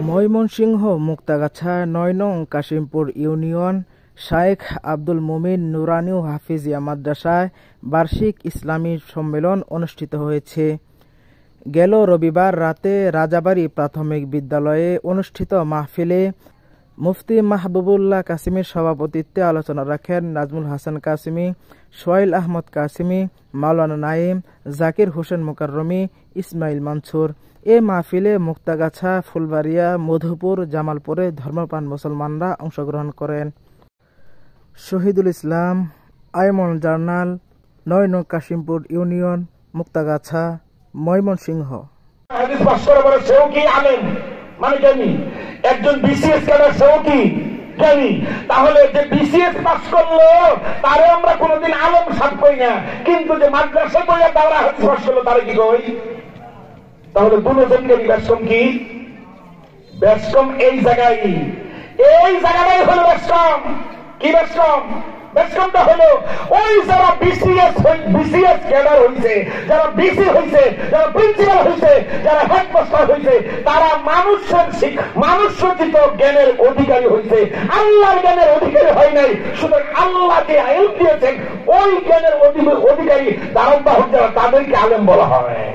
ময়মনসিংহ মুক্তাগাছা ৯ নং কাশিমপুর ইউনিয়ন শায়েখ আব্দুল মুমিন নুরানী হাফিজিয়া মাদ্রাসায় বার্ষিক ইসলামী সম্মেলন অনুষ্ঠিত হয়েছে। গেল রবিবার রাতে রাজাবাড়ী প্রাথমিক বিদ্যালয়ে অনুষ্ঠিত মাহফিলে মুফতি মাহবুবুল্লাহ কাসিমির সভাপতিত্বে আলোচনা রাখেন নাজমুল হাসান কাসিমি, সোহাইল আহমদ কাসিমি, মাওলানা নাইম, জাকির হোসেন মুকাররমি, ইসমাইল মানসুর। এ মাহফিলে মুক্তাগাছা, ফুলবাড়িয়া, মধুপুর, জামালপুরে ধর্মপ্রাণ মুসলমানরা অংশগ্রহণ করেন। শহীদুল ইসলাম, আইমন জার্নাল, ৯ নং কাশিমপুর ইউনিয়ন, মুক্তাগাছা, ময়মনসিংহ। মানে জ্ঞানী একজন বিসিএস ক্যাডার, সেও কি জ্ঞানী? তাহলে যে বিসিএস পাস করলো তারে আমরা কোনোদিন আলেম সাত কই না, কিন্তু যে মাদ্রাসায় পড়ে তারা হাদিস পাস করলো তারে কি কই? তাহলে দুজনকে ব্যস্তম কি? ব্যস্তম এই জায়গাটাই হলো ব্যস্তম। কি ব্যস্তম? ব্যস্তমটা হলো ওই যারা বিসিএস ক্যাডার হইছে, যারা বিসি হইছে, যারা প্রিন্সিপাল হইছে, যারা হেডমাস্টার হইছে, তারা মানুষরচিত জ্ঞানের অধিকারী হইছে, আল্লাহর জ্ঞানের অধিকারী হয় নাই। সুতরাং আল্লাহ যে আইন দিয়েছেন ওই জ্ঞানের অধিকারী তারা যারা, তাদেরকে আলেম বলা হয়।